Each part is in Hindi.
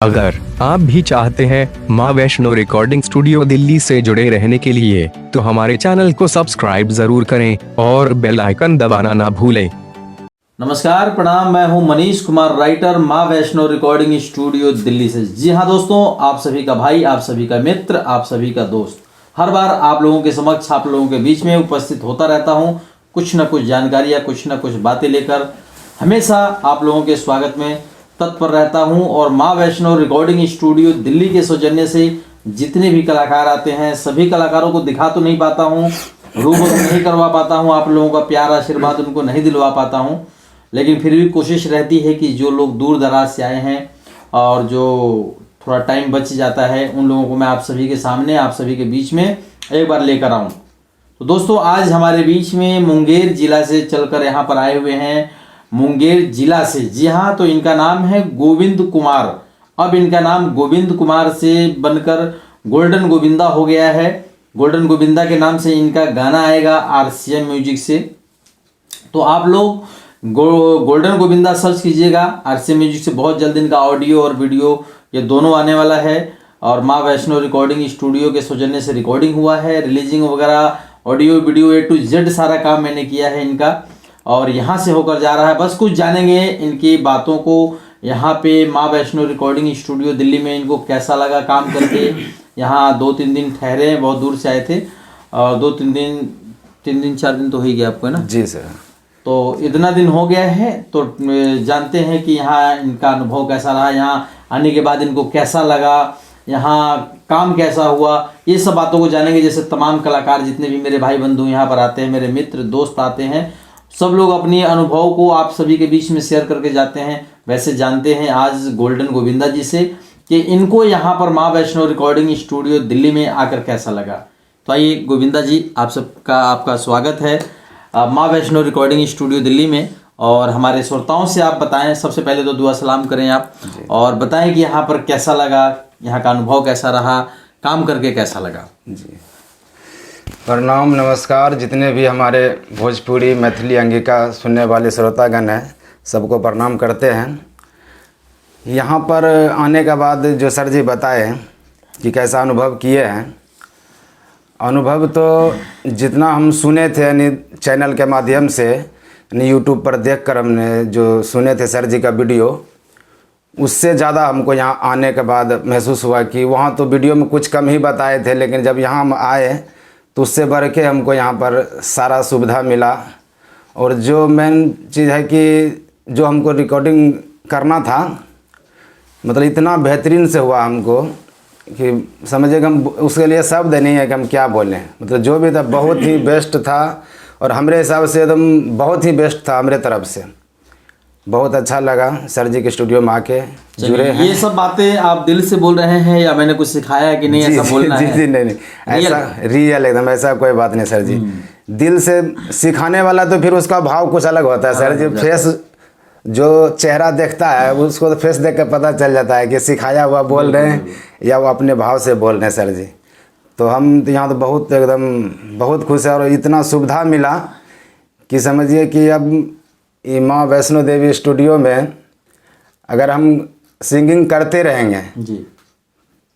अगर आप भी चाहते हैं माँ वैष्णो रिकॉर्डिंग स्टूडियो दिल्ली से जुड़े रहने के लिए तो हमारे चैनल को सब्सक्राइब जरूर करें और बेल आइकन दबाना ना भूलें। नमस्कार, प्रणाम। मैं हूं मनीष कुमार, राइटर, माँ वैष्णो रिकॉर्डिंग स्टूडियो दिल्ली से। जी हाँ दोस्तों, आप सभी का भाई, आप सभी का मित्र, आप सभी का दोस्त हर बार आप लोगों के समक्ष, आप लोगों के बीच में उपस्थित होता रहता हूं, कुछ न कुछ जानकारियां, कुछ न कुछ बातें लेकर हमेशा आप लोगों के स्वागत में तत्पर रहता हूं। और माँ वैष्णो रिकॉर्डिंग स्टूडियो दिल्ली के सौजन्य से जितने भी कलाकार आते हैं, सभी कलाकारों को दिखा तो नहीं पाता हूं, रूबरू नहीं करवा पाता हूं, आप लोगों का प्यार आशीर्वाद उनको नहीं दिलवा पाता हूं, लेकिन फिर भी कोशिश रहती है कि जो लोग दूर दराज से आए हैं और जो थोड़ा टाइम बच जाता है, उन लोगों को मैं आप सभी के सामने, आप सभी के बीच में एक बार लेकर आऊं। तो दोस्तों, आज हमारे बीच में मुंगेर जिला से चलकर यहाँ पर आए हुए हैं, मुंगेर जिला से। जी हाँ, तो इनका नाम है गोविंद कुमार। अब इनका नाम गोविंद कुमार से बनकर गोल्डन गोविंदा हो गया है। गोल्डन गोविंदा के नाम से इनका गाना आएगा आरसीएम म्यूजिक से। तो आप लोग गोल्डन गोविंदा सर्च कीजिएगा आरसीएम म्यूजिक से। बहुत जल्द इनका ऑडियो और वीडियो ये दोनों आने वाला है। और माँ वैष्णो रिकॉर्डिंग स्टूडियो के सौजन्य से रिकॉर्डिंग हुआ है, रिलीजिंग वगैरह, audio video A to Z सारा काम मैंने किया है इनका, और यहाँ से होकर जा रहा है। बस कुछ जानेंगे इनकी बातों को। यहाँ पे माँ वैष्णो रिकॉर्डिंग स्टूडियो दिल्ली में इनको कैसा लगा काम करके। यहाँ 2-3 दिन ठहरे, बहुत दूर से आए थे, और 2-3 दिन, 3 दिन 4 दिन तो हो ही गया आपको, है ना? जी सर। तो इतना दिन हो गया है, तो जानते हैं कि यहाँ इनका अनुभव कैसा रहा, यहाँ आने के बाद इनको कैसा लगा, यहाँ काम कैसा हुआ, ये सब बातों को जानेंगे। जैसे तमाम कलाकार जितने भी मेरे भाई बंधु यहाँ पर आते हैं, मेरे मित्र दोस्त आते हैं, सब लोग अपनी अनुभव को आप सभी के बीच में शेयर करके जाते हैं। वैसे जानते हैं आज गोल्डन गोविंदा जी से कि इनको यहाँ पर माँ वैष्णो रिकॉर्डिंग स्टूडियो दिल्ली में आकर कैसा लगा। तो आइए गोविंदा जी, आप सबका आपका स्वागत है माँ वैष्णो रिकॉर्डिंग स्टूडियो दिल्ली में। और हमारे श्रोताओं से आप बताएं, सबसे पहले तो दुआ सलाम करें आप, और बताएं कि यहाँ पर कैसा लगा, यहाँ का अनुभव कैसा रहा, काम करके कैसा लगा। जी, प्रणाम, नमस्कार। जितने भी हमारे भोजपुरी, मैथिली, अंगिका सुनने वाले श्रोतागण हैं, सबको प्रणाम करते हैं। यहाँ पर आने के बाद जो सर जी बताए कि कैसा अनुभव किए हैं, अनुभव तो जितना हम सुने थे यानी चैनल के माध्यम से, यानी यूट्यूब पर देखकर हमने जो सुने थे सर जी का वीडियो, उससे ज़्यादा हमको यहाँ आने के बाद महसूस हुआ कि वहाँ तो वीडियो में कुछ कम ही बताए थे, लेकिन जब यहाँ हम आए तो उससे बढ़ के हमको यहाँ पर सारा सुविधा मिला। और जो मेन चीज़ है कि जो हमको रिकॉर्डिंग करना था, मतलब इतना बेहतरीन से हुआ हमको कि समझिए कि हम उसके लिए शब्द नहीं है कि हम क्या बोलें। मतलब जो भी था बहुत ही बेस्ट था, और हमारे हिसाब से एकदम बहुत ही बेस्ट था हमारे तरफ से। बहुत अच्छा लगा सर जी के स्टूडियो में आके जुड़े हैं। ये सब बातें आप दिल से बोल रहे हैं या मैंने कुछ सिखाया है कि नहीं ऐसा बोलना है? जी नहीं, ऐसा रियल एकदम, ऐसा कोई बात नहीं सर जी। दिल से सिखाने वाला तो फिर उसका भाव कुछ अलग होता है सर जी। फेस जो चेहरा देखता है उसको तो फेस देख कर पता चल जाता है कि सिखाया हुआ बोल रहे हैं या वो अपने भाव से बोल रहे हैं सर जी। तो हम तो यहाँ तो बहुत एकदम बहुत खुश है, और इतना सुविधा मिला कि समझिए कि अब ये माँ वैष्णो देवी स्टूडियो में अगर हम सिंगिंग करते रहेंगे जी,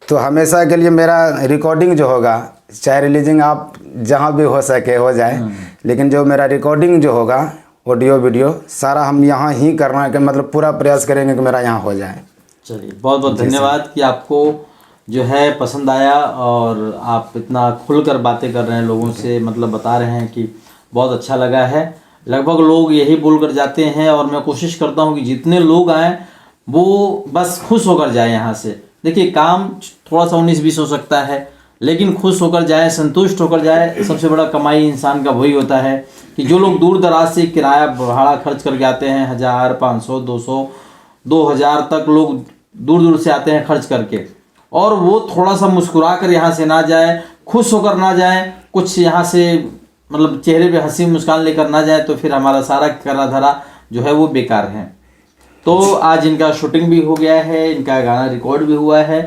तो हमेशा के लिए मेरा रिकॉर्डिंग जो होगा, चाहे रिलीजिंग आप जहाँ भी हो सके हो जाए, लेकिन जो मेरा रिकॉर्डिंग जो होगा, ऑडियो वीडियो सारा हम यहाँ ही करना है, मतलब पूरा प्रयास करेंगे कि मेरा यहाँ हो जाए। चलिए, बहुत बहुत धन्यवाद कि आपको जो है पसंद आया, और आप इतना खुलकर बातें कर रहे हैं लोगों से, मतलब बता रहे हैं कि बहुत अच्छा लगा है। लगभग लोग यही बोलकर जाते हैं, और मैं कोशिश करता हूं कि जितने लोग आएँ वो बस खुश होकर जाएं यहाँ से। देखिए, काम थोड़ा सा 19-20 हो सकता है, लेकिन खुश होकर जाए, संतुष्ट होकर जाए। सबसे बड़ा कमाई इंसान का वही होता है कि जो लोग दूर दराज से किराया भाड़ा खर्च करके आते हैं, 1000, 500, 200, 2000 तक लोग दूर दूर से आते हैं खर्च करके, और वो थोड़ा सा मुस्कुरा कर यहाँ से ना जाए, खुश होकर ना जाए, कुछ यहाँ से मतलब चेहरे पे हंसी मुस्कान लेकर ना जाए, तो फिर हमारा सारा करा धरा जो है वो बेकार है। तो आज इनका शूटिंग भी हो गया है, इनका गाना रिकॉर्ड भी हुआ है,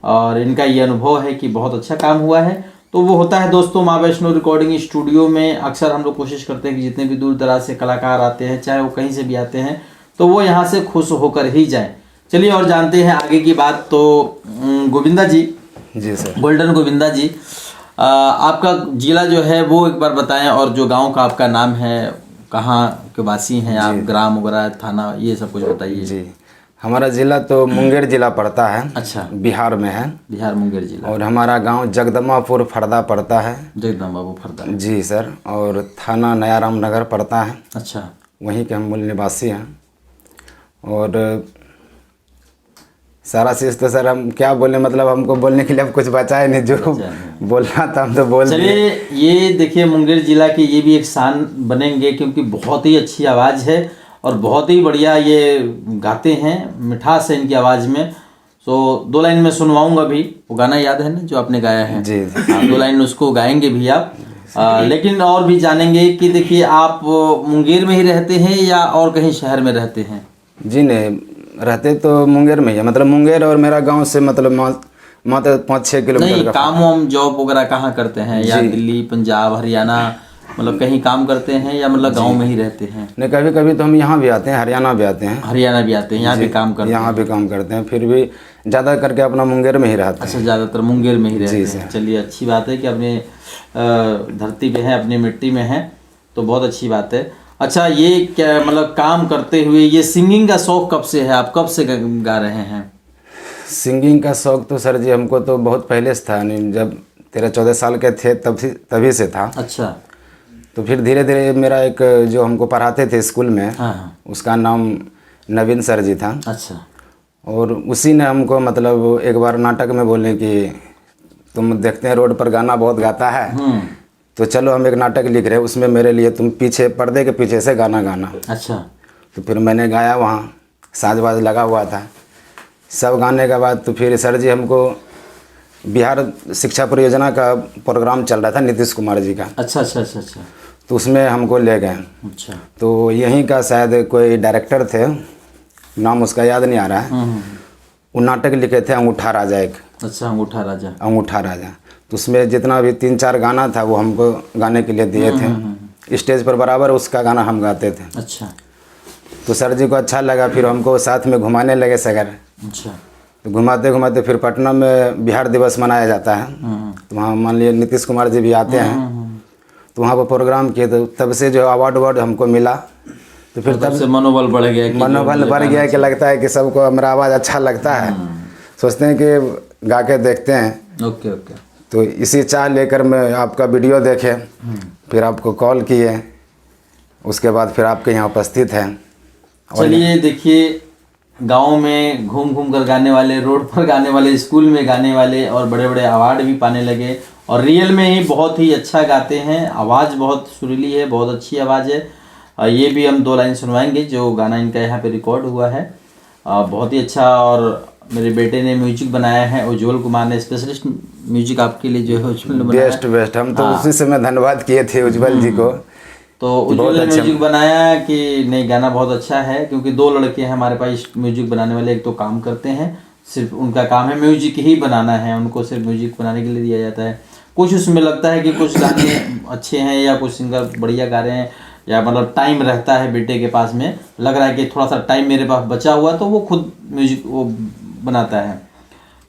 और इनका ये अनुभव है कि बहुत अच्छा काम हुआ है। तो वो होता है दोस्तों, माँ वैष्णो रिकॉर्डिंग स्टूडियो में अक्सर हम लोग कोशिश करते हैं कि जितने भी दूर दराज से कलाकार आते हैं, चाहे वो कहीं से भी आते हैं, तो वो यहाँ से खुश होकर ही जाएं। चलिए और जानते हैं आगे की बात। तो गोविंदा जी, जी सर। गोल्डन गोविंदा जी, आपका जिला जो है वो एक बार बताएं, और जो गांव का आपका नाम है, कहाँ के वासी हैं आप, ग्राम वगैरह, थाना, ये सब कुछ बताइए। जी, हमारा ज़िला तो मुंगेर जिला पड़ता है। अच्छा, बिहार में है। बिहार मुंगेर जिला। और हमारा गांव जगदम्बापुर फरदा पड़ता है। जगदम्बापुर फरदा। जी सर। और थाना नया रामनगर पड़ता है। अच्छा, वहीं के हम मूल निवासी हैं। और सारा चीज़ तो सर हम क्या बोले, मतलब हमको बोलने के लिए अब कुछ बचा है नहीं, जो बोलना था हम तो बोल दिए। चलिए, ये देखिए मुंगेर जिला के ये भी एक शान बनेंगे, क्योंकि बहुत ही अच्छी आवाज़ है और बहुत ही बढ़िया ये गाते हैं, मिठास है इनकी आवाज़ में। तो 2 लाइन में सुनवाऊंगा भी, वो गाना याद है ना जो आपने गाया है? जी। हाँ, 2 लाइन उसको गाएंगे भी आप। लेकिन और भी जानेंगे कि देखिए आप मुंगेर में ही रहते हैं या और कहीं शहर में रहते हैं? जी नहीं, रहते तो मुंगेर में ही है। मतलब मुंगेर और मेरा गांव से मतलब मात्र 5-6 किलोमीटर नहीं, का। काम वाम जॉब वगैरह कहाँ करते हैं? या दिल्ली, पंजाब, हरियाणा, मतलब कहीं काम करते हैं, या मतलब गांव में ही रहते हैं? नहीं, कभी कभी तो हम यहाँ भी आते हैं, हरियाणा भी आते हैं। हरियाणा भी आते हैं, यहाँ भी काम करते हैं? यहाँ भी काम करते हैं, फिर भी ज़्यादा करके अपना मुंगेर में ही रहते हैं। अच्छा, ज़्यादातर मुंगेर में ही रहते हैं। चलिए, अच्छी बात है कि अपने धरती पे हैं, अपनी मिट्टी में हैं, तो बहुत अच्छी बात है। अच्छा, ये क्या मतलब काम करते हुए ये सिंगिंग का शौक कब से है? आप कब से गा रहे हैं? सिंगिंग का शौक तो सर जी हमको तो बहुत पहले से था, यानी जब 13-14 साल के थे तभी से था। अच्छा। तो फिर धीरे धीरे मेरा एक जो हमको पढ़ाते थे स्कूल में, हाँ। उसका नाम नवीन सर जी था। अच्छा। और उसी ने हमको मतलब एक बार नाटक में बोले कि तुम देखते हैं रोड पर गाना बहुत गाता है, तो चलो हम एक नाटक लिख रहे हैं, उसमें मेरे लिए तुम पीछे पर्दे के पीछे से गाना गाना। अच्छा। तो फिर मैंने गाया, वहाँ साज बाज लगा हुआ था। सब गाने के बाद तो फिर सर जी हमको बिहार शिक्षा परियोजना का प्रोग्राम चल रहा था नीतीश कुमार जी का। अच्छा अच्छा अच्छा अच्छा। तो उसमें हमको ले गए। अच्छा। तो यहीं का शायद कोई डायरेक्टर थे, नाम उसका याद नहीं आ रहा है। वो नाटक लिखे थे अंगूठा राजा एक। अच्छा, अंगूठा राजा। अंगूठा राजा। तो उसमें जितना भी 3-4 गाना था वो हमको गाने के लिए दिए थे। स्टेज पर बराबर उसका गाना हम गाते थे। अच्छा। तो सर जी को अच्छा लगा, फिर हमको साथ में घुमाने लगे सगर। अच्छा। तो घुमाते घुमाते फिर पटना में बिहार दिवस मनाया जाता है। तो वहाँ मान लिया नीतीश कुमार जी भी आते हैं, तो वहाँ पर प्रोग्राम किए। तो तब से जो अवार्ड हमको मिला, तो फिर तब से मनोबल बढ़ गया। मनोबल बढ़ गया कि लगता है कि सबको मेरा आवाज़ अच्छा लगता है, सोचते हैं कि गा के देखते हैं। Okay okay. तो इसी चाह लेकर मैं आपका वीडियो देखे, फिर आपको कॉल किए, उसके बाद फिर आपके यहाँ उपस्थित हैं। चलिए, देखिए गांव में घूम घूम कर गाने वाले, रोड पर गाने वाले, स्कूल में गाने वाले, और बड़े बड़े अवार्ड भी पाने लगे, और रियल में ही बहुत ही अच्छा गाते हैं। आवाज़ बहुत सुरीली है, बहुत अच्छी आवाज़ है। ये भी हम 2 लाइन सुनवाएंगे, जो गाना इनका यहाँ पे रिकॉर्ड हुआ है, बहुत ही अच्छा। और मेरे बेटे ने म्यूजिक बनाया है, उज्जवल कुमार ने, स्पेशलिस्ट म्यूजिक आपके लिए जो है उज्जवल ने बनाया। बेस्ट हम तो उसी से मैं धन्यवाद किए थे उज्जवल जी को। तो उज्जवल ने म्यूजिक बनाया कि नहीं, गाना बहुत अच्छा है, क्योंकि 2 लड़के हैं हमारे पास म्यूजिक बनाने वाले। एक तो काम करते हैं, सिर्फ उनका काम है म्यूजिक ही बनाना है, उनको सिर्फ म्यूजिक बनाने के लिए दिया जाता है। कुछ उसमें लगता है कि कुछ गाने अच्छे हैं, या कुछ सिंगर बढ़िया गा रहे हैं, या मतलब टाइम रहता है बेटे के पास में, लग रहा है कि थोड़ा सा टाइम मेरे पास बचा हुआ, तो वो खुद म्यूजिक वो बनाता है।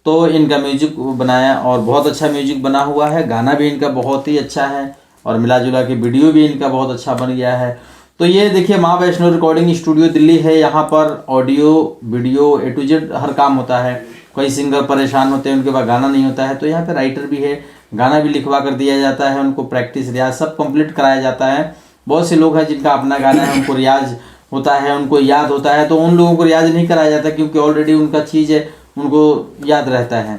तो इनका म्यूजिक बनाया, और बहुत अच्छा म्यूजिक बना हुआ है। गाना भी इनका बहुत ही अच्छा है, और मिला जुला के वीडियो भी इनका बहुत अच्छा बन गया है। तो ये देखिए, माँ वैष्णो रिकॉर्डिंग स्टूडियो दिल्ली है। यहाँ पर audio video A to Z हर काम होता है। कई सिंगर परेशान होते हैं, उनके पास गाना नहीं होता है, तो यहाँ पे राइटर भी है, गाना भी लिखवा कर दिया जाता है, उनको प्रैक्टिस रियाज सब कंप्लीट कराया जाता है। बहुत से लोग हैं जिनका अपना गाना है, उनको रियाज होता है, उनको याद होता है, तो उन लोगों को रियाज नहीं कराया जाता, क्योंकि ऑलरेडी उनका चीज़ है, उनको याद रहता है,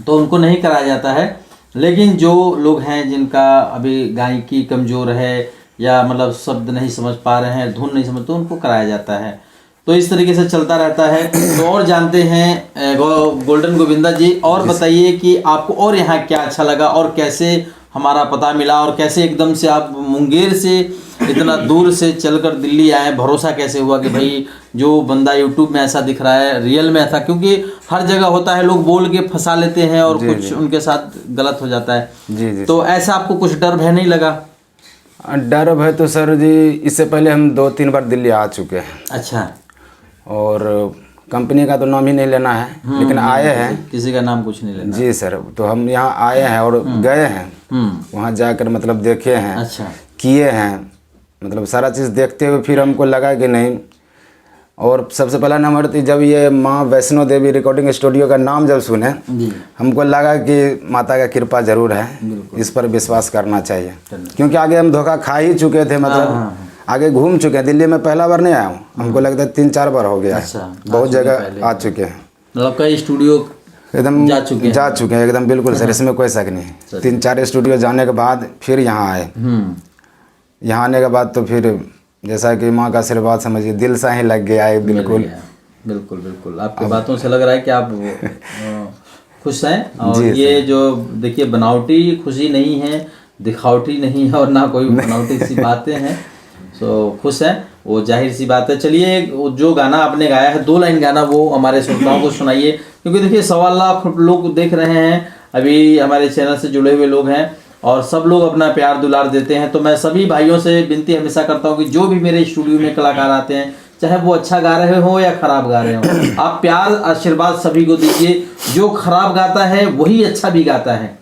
तो उनको नहीं कराया जाता है। लेकिन जो लोग हैं जिनका अभी गायकी कमज़ोर है, या मतलब शब्द नहीं समझ पा रहे हैं, धुन नहीं समझते, उनको कराया जाता है। तो इस तरीके से चलता रहता है। तो और जानते हैं गोल्डन गोविंदा जी, और बताइए कि आपको और यहाँ क्या अच्छा लगा, और कैसे हमारा पता मिला, और कैसे एकदम से आप मुंगेर से इतना दूर से चलकर दिल्ली आए? भरोसा कैसे हुआ कि भाई जो बंदा यूट्यूब में ऐसा दिख रहा है रियल में ऐसा? क्योंकि हर जगह होता है, लोग बोल के फंसा लेते हैं और कुछ उनके साथ गलत हो जाता है। जी। तो ऐसा आपको कुछ डर भय नहीं लगा? डर भय तो सर जी इससे पहले हम 2-3 बार दिल्ली आ चुके हैं। अच्छा। और कंपनी का तो नाम ही नहीं लेना है, लेकिन आए हैं। किसी का नाम कुछ नहीं लेना। जी सर, तो हम यहाँ आए हैं और गए हैं, वहाँ जाकर मतलब देखे हैं, अच्छा, किए हैं, मतलब सारा चीज़ देखते हुए फिर हमको लगा कि नहीं। और सबसे पहला नंबर थी जब ये माँ वैष्णो देवी रिकॉर्डिंग स्टूडियो का नाम जब सुने, हमको लगा कि माता का कृपा जरूर है, इस पर विश्वास करना चाहिए, क्योंकि आगे हम धोखा खा ही चुके थे, मतलब आगे घूम चुके हैं। दिल्ली में पहला बार नहीं आया हूँ, हमको लगता है 3-4 बार हो गया है। अच्छा, बहुत जगह आ चुके हैं, मतलब कई स्टूडियो एकदम जा चुके हैं एकदम बिल्कुल सर, इसमें कोई शक नहीं। 3-4 स्टूडियो जाने के बाद फिर यहाँ आए। यहाँ आने के बाद तो फिर जैसा कि माँ का आशीर्वाद समझिए, दिल सा ही लग गया है। बिल्कुल बिल्कुल बिल्कुल, आपकी बातों से लग रहा है कि आप खुश हैं। और ये जो देखिए बनावटी खुशी नहीं है, दिखावटी नहीं है, और ना कोई बनावटी सी बातें हैं। तो खुश हैं, वो जाहिर सी बात है। चलिए, जो गाना आपने गाया है 2 लाइन गाना, वो हमारे श्रोताओं को सुनाइए, क्योंकि देखिए 1.25 लाख लोग देख रहे हैं अभी, हमारे चैनल से जुड़े हुए लोग हैं, और सब लोग अपना प्यार दुलार देते हैं। तो मैं सभी भाइयों से विनती हमेशा करता हूँ कि जो भी मेरे स्टूडियो में कलाकार आते हैं, चाहे वो अच्छा गा रहे हो या खराब गा रहे हो, आप प्यार आशीर्वाद सभी को दीजिए। जो खराब गाता है वही अच्छा भी गाता है,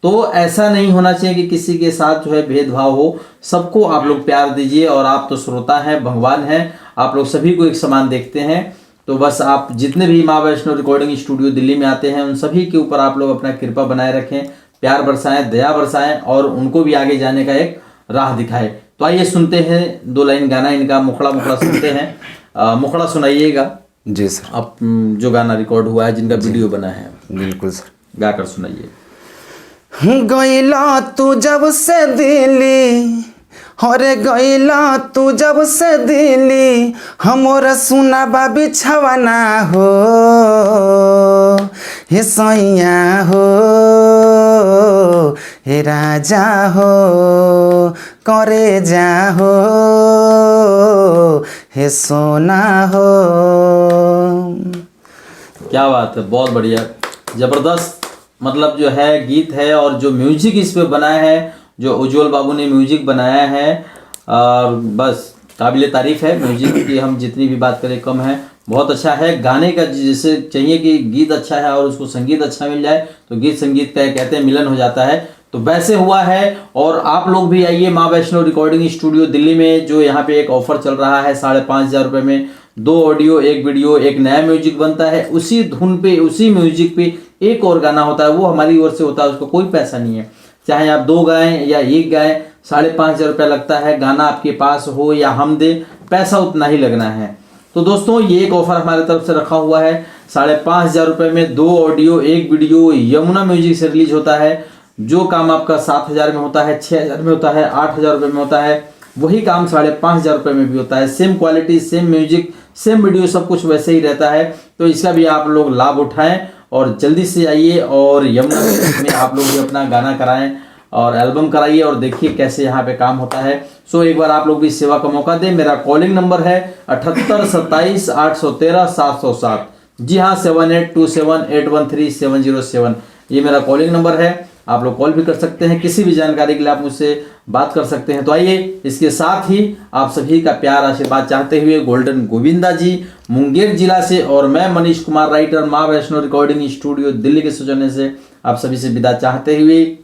तो ऐसा नहीं होना चाहिए कि किसी के साथ जो है भेदभाव हो। सबको आप लोग प्यार दीजिए, और आप तो श्रोता हैं, भगवान हैं, आप लोग सभी को एक समान देखते हैं। तो बस आप जितने भी माँ वैष्णो रिकॉर्डिंग स्टूडियो दिल्ली में आते हैं, उन सभी के ऊपर आप लोग अपना कृपा बनाए रखें, प्यार बरसाएं, दया बरसाएं, और उनको भी आगे जाने का एक राह दिखाएं। तो आइए सुनते हैं 2 लाइन गाना इनका, मुखड़ा सुनते हैं। मुखड़ा सुनाइएगा। जी सर। अब जो गाना रिकॉर्ड हुआ है, जिनका वीडियो बना है, बिल्कुल सर, गाकर सुनाइए। गईला तू जब से दिल्ली, अरे गईला तू जब से दिल्ली, हमोरा सुना बा बिछवाना हो, हे सैया हो, हे राजा हो, करे जा हो, हे सोना हो। क्या बात है, बहुत बढ़िया, जबरदस्त। मतलब जो है गीत है, और जो म्यूजिक इस पे बनाया है, जो उज्जवल बाबू ने म्यूजिक बनाया है, और बस काबिल तारीफ है। म्यूजिक की हम जितनी भी बात करें कम है, बहुत अच्छा है। गाने का जैसे चाहिए कि गीत अच्छा है और उसको संगीत अच्छा मिल जाए, तो गीत संगीत का कहते हैं मिलन हो जाता है, तो वैसे हुआ है। और आप लोग भी आइए माँ वैष्णो रिकॉर्डिंग स्टूडियो दिल्ली में, जो यहाँ पे एक ऑफर चल रहा है, 5,500 रुपये में 2 ऑडियो, 1 वीडियो, एक नया म्यूजिक बनता है। उसी धुन पे, उसी म्यूजिक पे एक और गाना होता है, वो हमारी ओर से होता है, उसको कोई पैसा नहीं है। चाहे आप 2 गाएं या 1 गाएं, 5,500 रुपया लगता है। गाना आपके पास हो या हम दे, पैसा उतना ही लगना है। तो दोस्तों, ये एक ऑफर हमारे तरफ से रखा हुआ है। 5,500 रुपये में 2 ऑडियो, 1 वीडियो यमुना म्यूजिक से रिलीज होता है। जो काम आपका 7,000 में होता है, 6,000 में होता है, 8,000 रुपये में होता है, वही काम 5,500 रुपये में भी होता है। Same quality, same music, same video, सब कुछ वैसे ही रहता है। तो इसका भी आप लोग लाभ उठाएं, और जल्दी से आइए और यमुना म्यूजिक में आप लोग भी अपना गाना कराएं और एल्बम कराइए, और देखिए कैसे यहाँ पे काम होता है। सो एक बार आप लोग भी सेवा का मौका दें। मेरा कॉलिंग नंबर है 78 27 813 707। जी हाँ, 7827813707, ये मेरा कॉलिंग नंबर है। आप लोग कॉल भी कर सकते हैं, किसी भी जानकारी के लिए आप मुझसे बात कर सकते हैं। तो आइए, इसके साथ ही आप सभी का प्यार आशीर्वाद चाहते हुए गोल्डन गोविंदा जी मुंगेर जिला से, और मैं मनीष कुमार राइटर माँ वैष्णो रिकॉर्डिंग स्टूडियो दिल्ली के सौजन्य से आप सभी से विदा चाहते हुए,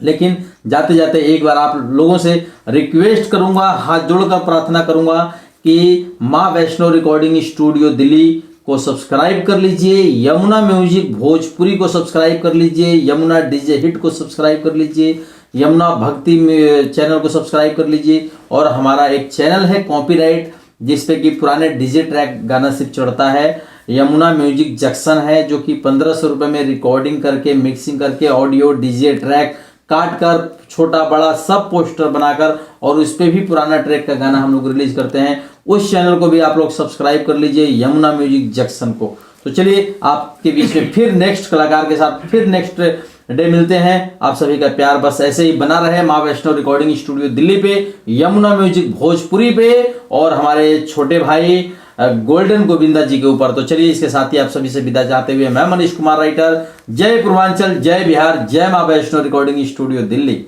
लेकिन जाते जाते एक बार आप लोगों से रिक्वेस्ट करूंगा, हाथ जोड़कर प्रार्थना करूंगा कि माँ वैष्णो रिकॉर्डिंग स्टूडियो दिल्ली को सब्सक्राइब कर लीजिए, यमुना म्यूजिक भोजपुरी को सब्सक्राइब कर लीजिए, यमुना डीजे हिट को सब्सक्राइब कर लीजिए, यमुना भक्ति चैनल को सब्सक्राइब कर लीजिए। और हमारा एक चैनल है कॉपीराइट, जिसपे कि पुराने डीजे ट्रैक गाना सिर्फ चढ़ता है। यमुना म्यूजिक जंक्शन है, जो कि 1500 रुपये में रिकॉर्डिंग करके, मिक्सिंग करके, ऑडियो डीजे ट्रैक काट कर, छोटा बड़ा सब पोस्टर बनाकर, और उस पर भी पुराना ट्रैक का गाना हम लोग रिलीज करते हैं। उस चैनल को भी आप लोग सब्सक्राइब कर लीजिए, यमुना म्यूजिक जंक्शन को। तो चलिए, आपके बीच में फिर नेक्स्ट कलाकार के साथ फिर नेक्स्ट डे मिलते हैं। आप सभी का प्यार बस ऐसे ही बना रहे माँ वैष्णो रिकॉर्डिंग स्टूडियो दिल्ली पे, यमुना म्यूजिक भोजपुरी पे, और हमारे छोटे भाई गोल्डन गोविंदा जी के ऊपर। तो चलिए, इसके साथ ही आप सभी से विदा चाहते हुए मैं मनीष कुमार राइटर, जय पूर्वांचल, जय बिहार, जय माँ वैष्णो रिकॉर्डिंग स्टूडियो दिल्ली।